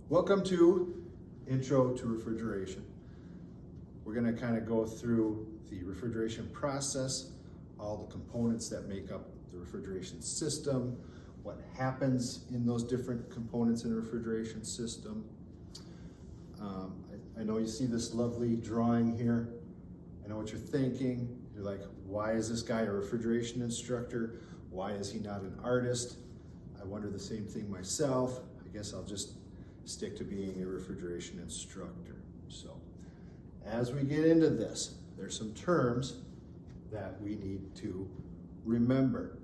Welcome to Intro to Refrigeration. We're going to kind of go through the refrigeration process, all the components that make up the refrigeration system, what happens in those different components in a refrigeration system. I know you see this lovely drawing here. I know what you're thinking. You're like, why is this guy a refrigeration instructor? Why is he not an artist? I wonder the same thing myself. I guess I'll just stick to being a refrigeration instructor. So as we get into this, there's some terms that we need to remember.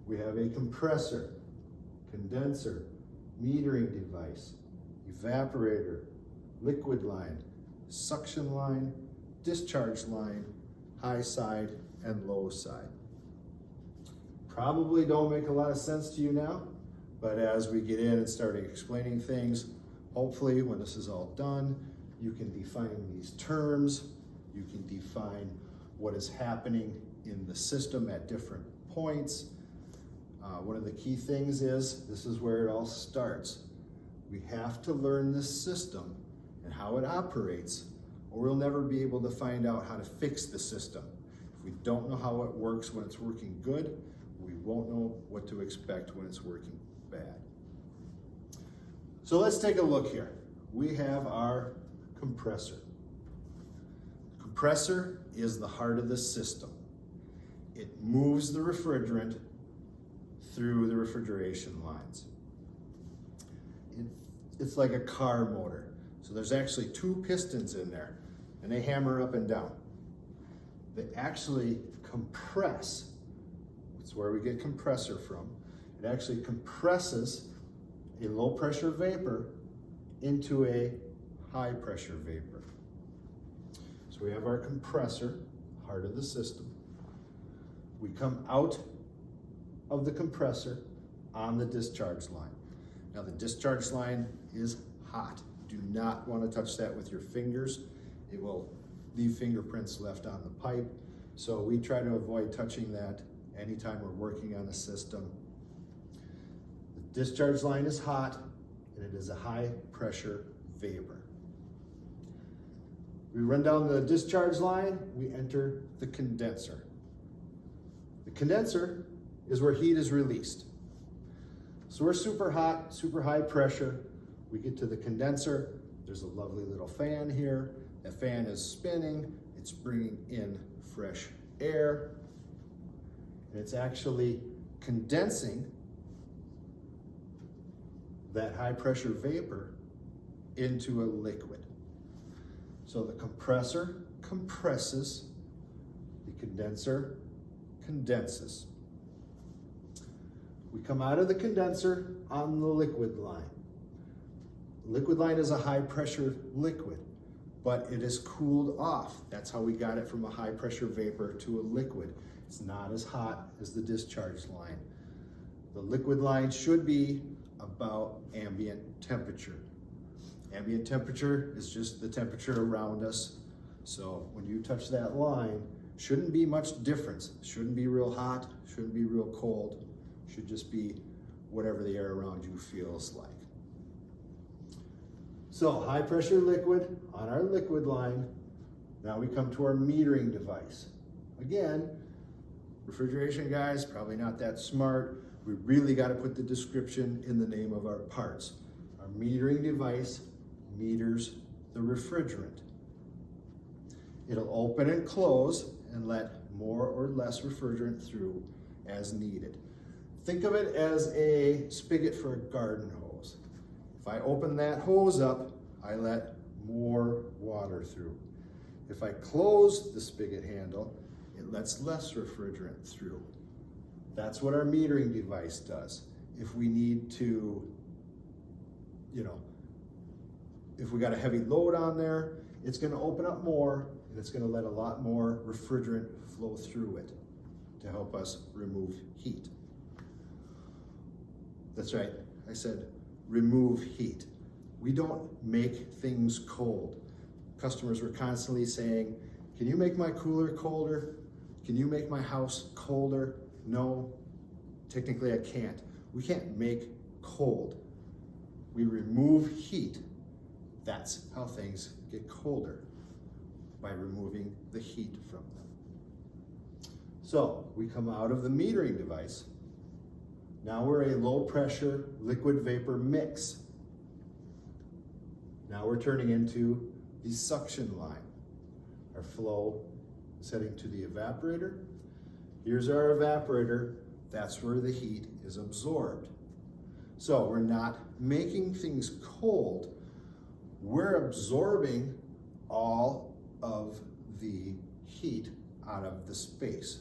We have a compressor, condenser, metering device, evaporator, liquid line, suction line, discharge line, high side and low side. Probably don't make a lot of sense to you now, but as we get in and start explaining things, hopefully when this is all done, you can define these terms, you can define what is happening in the system at different points. One of the key things is, this is where it all starts. We have to learn this system and how it operates, or we'll never be able to find out how to fix the system. If we don't know how it works when it's working good, we won't know what to expect when it's working bad. So let's take a look here. We have our compressor. The compressor is the heart of the system. It moves the refrigerant through the refrigeration lines. It's like a car motor. So there's actually two pistons in there, and they hammer up and down. They actually compress. That's where we get compressor from. It actually compresses a low pressure vapor into a high pressure vapor. So we have our compressor, heart of the system. We come out of the compressor on the discharge line. Now the discharge line is hot. Do not want to touch that with your fingers. It will leave fingerprints left on the pipe. So we try to avoid touching that anytime we're working on a system. The discharge line is hot and it is a high pressure vapor. We run down the discharge line, we enter the condenser. The condenser is where heat is released. So we're super hot, super high pressure. We get to the condenser. There's a lovely little fan here. That fan is spinning. It's bringing in fresh air. And it's actually condensing that high pressure vapor into a liquid. So the compressor compresses, the condenser condenses. We come out of the condenser on the liquid line. Liquid line is a high pressure liquid, but it is cooled off. That's how we got it from a high pressure vapor to a liquid. It's not as hot as the discharge line. The liquid line should be about ambient temperature. Ambient temperature is just the temperature around us. So when you touch that line, shouldn't be much difference. Shouldn't be real hot, shouldn't be real cold. Should just be whatever the air around you feels like. So high pressure liquid on our liquid line. Now we come to our metering device. Again, refrigeration guys, probably not that smart. We really got to put the description in the name of our parts. Our metering device meters the refrigerant. It'll open and close and let more or less refrigerant through as needed. Think of it as a spigot for a garden hose. If I open that hose up, I let more water through. If I close the spigot handle, it lets less refrigerant through. That's what our metering device does. If we need to, if we got a heavy load on there, it's gonna open up more and it's gonna let a lot more refrigerant flow through it to help us remove heat. That's right, I said remove heat. We don't make things cold. Customers were constantly saying, can you make my cooler colder? Can you make my house colder? No, technically I can't. We can't make cold. we remove heat. That's how things get colder, by removing the heat from them. So we come out of the metering device. Now we're a low pressure liquid vapor mix. Now we're turning into the suction line. Our flow is heading to the evaporator. Here's our evaporator. That's where the heat is absorbed. So we're not making things cold. We're absorbing all of the heat out of the space.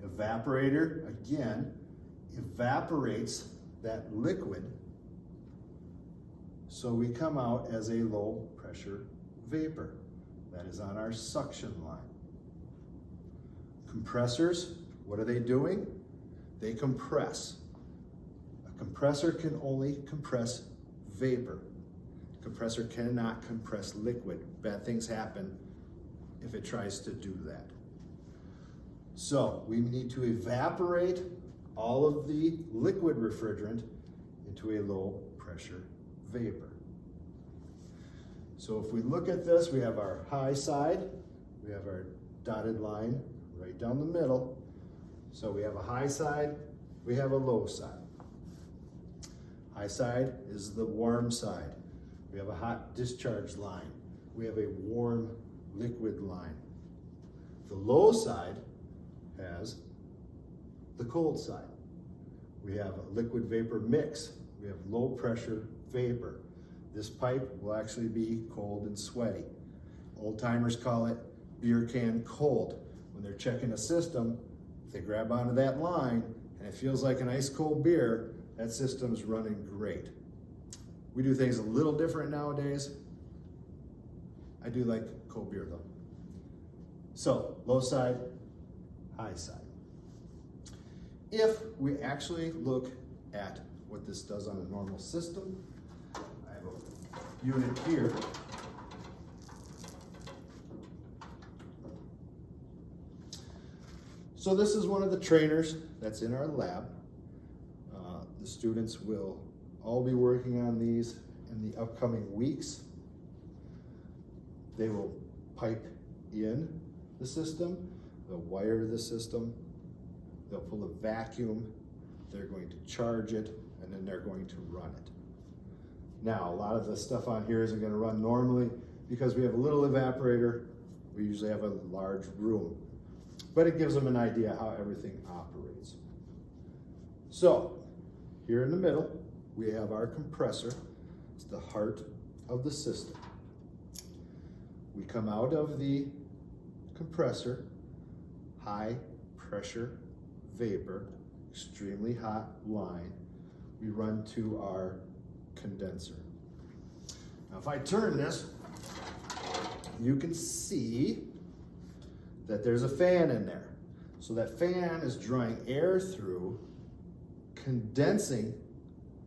Evaporator, again, evaporates that liquid, so we come out as a low pressure vapor. That is on our suction line. Compressors, what are they doing? They compress. A compressor can only compress vapor. A compressor cannot compress liquid. Bad things happen if it tries to do that. So we need to evaporate all of the liquid refrigerant into a low pressure vapor. So if we look at this, we have our high side, we have our dotted line right down the middle. So we have a high side, we have a low side. High side is the warm side. We have a hot discharge line. We have a warm liquid line. The low side has the cold side. We have a liquid vapor mix. We have low pressure vapor. This pipe will actually be cold and sweaty. Old timers call it beer can cold. When they're checking a system, if they grab onto that line and it feels like an ice cold beer, that system's running great. We do things a little different nowadays. I do like cold beer though. So low side, high side. If we actually look at what this does on a normal system, I have a unit here. So this is one of the trainers that's in our lab. The students will all be working on these in the upcoming weeks. They will pipe in the system, they'll wire the system, they'll pull a vacuum, they're going to charge it, and then they're going to run it. Now, a lot of the stuff on here isn't going to run normally because we have a little evaporator. We usually have a large room, but it gives them an idea how everything operates. So, here in the middle, we have our compressor. It's the heart of the system. We come out of the compressor, high pressure vapor, extremely hot line. We run to our condenser. Now if I turn this, you can see that there's a fan in there. So that fan is drawing air through, condensing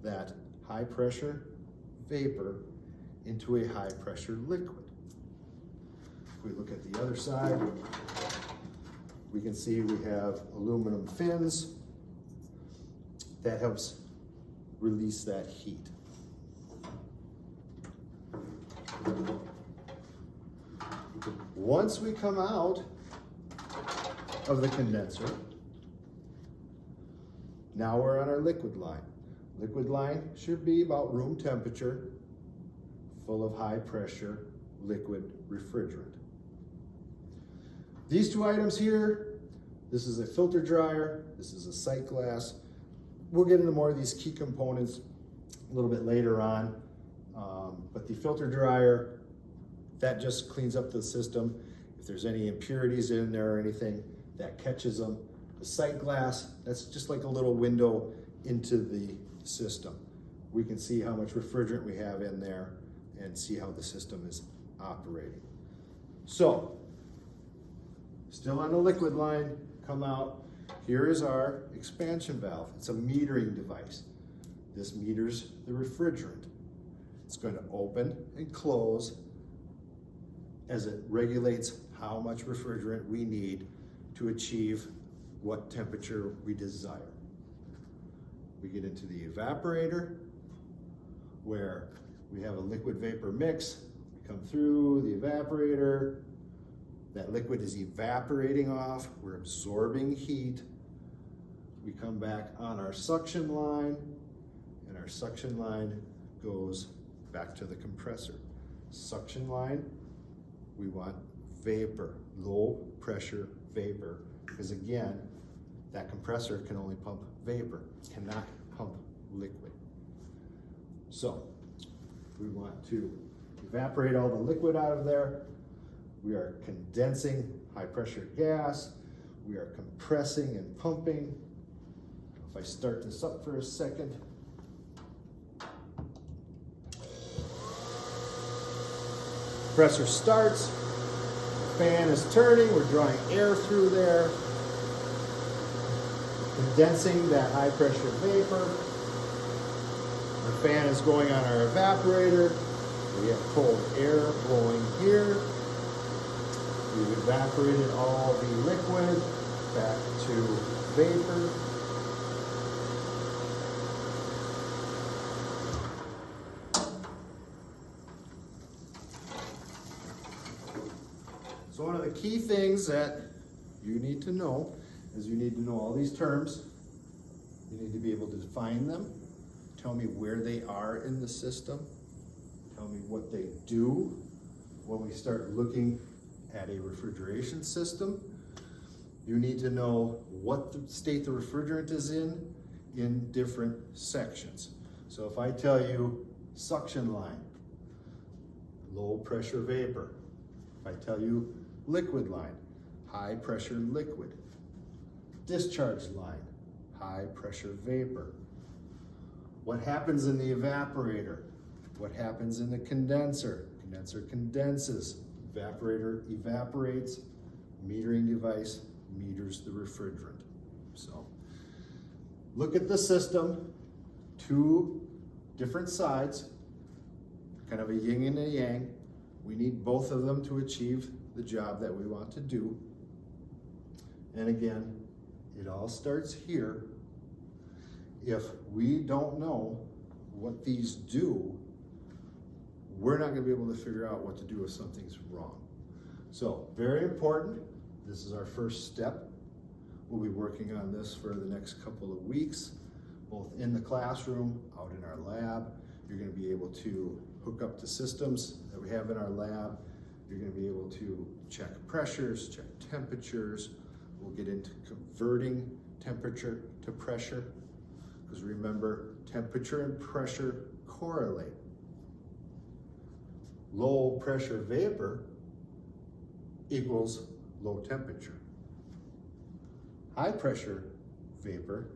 that high pressure vapor into a high pressure liquid. If we look at the other side, we can see we have aluminum fins that helps release that heat. Once we come out of the condenser, now we're on our liquid line. Liquid line should be about room temperature, full of high pressure liquid refrigerant. These two items here, this is a filter dryer, this is a sight glass. We'll get into more of these key components a little bit later on, but the filter dryer, that just cleans up the system. If there's any impurities in there or anything, that catches them. The sight glass, that's just like a little window into the system. We can see how much refrigerant we have in there and see how the system is operating. So, still on the liquid line, come out. Here is our expansion valve. It's a metering device. This meters the refrigerant. It's going to open and close as it regulates how much refrigerant we need to achieve what temperature we desire. we get into the evaporator, where we have a liquid vapor mix. We come through the evaporator, that liquid is evaporating off, we're absorbing heat. We come back on our suction line, and our suction line goes back to the compressor. Suction line, we want vapor, low pressure vapor, because again, that compressor can only pump vapor, cannot pump liquid. So we want to evaporate all the liquid out of there. We are condensing high pressure gas. We are compressing and pumping. If I start this up for a second, compressor starts, the fan is turning, we're drawing air through there, condensing that high pressure vapor. The fan is going on our evaporator. We have cold air blowing here. We've evaporated all the liquid back to vapor. So one of the key things that you need to know is you need to know all these terms. You need to be able to define them. Tell me where they are in the system. Tell me what they do when we start looking at a refrigeration system. You need to know what the state the refrigerant is in different sections. So if I tell you suction line, low pressure vapor. If I tell you liquid line, high pressure liquid. Discharge line, high pressure vapor. What happens in the evaporator? What happens in the condenser? Condenser condenses, evaporator evaporates, metering device meters the refrigerant. So look at the system, two different sides, kind of a yin and a yang. We need both of them to achieve the job that we want to do. And again, it all starts here. If we don't know what these do, we're not going to be able to figure out what to do if something's wrong. So very important. This is our first step. We'll be working on this for the next couple of weeks, both in the classroom, out in our lab. You're going to be able to hook up to systems that we have in our lab. You're going to be able to check pressures, check temperatures. We'll get into converting temperature to pressure, because remember, temperature and pressure correlate. Low pressure vapor equals low temperature. High pressure vapor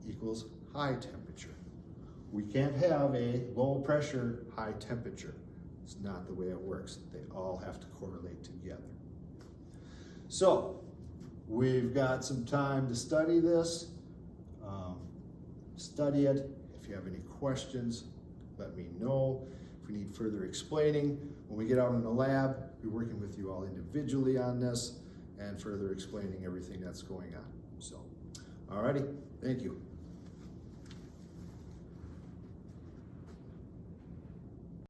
equals high temperature. We can't have a low pressure, high temperature. It's not the way it works. They all have to correlate together. So we've got some time to study this. Study it. If you have any questions, let me know. If we need further explaining, when we get out in the lab, we're working with you all individually on this and further explaining everything that's going on. So, alrighty, thank you.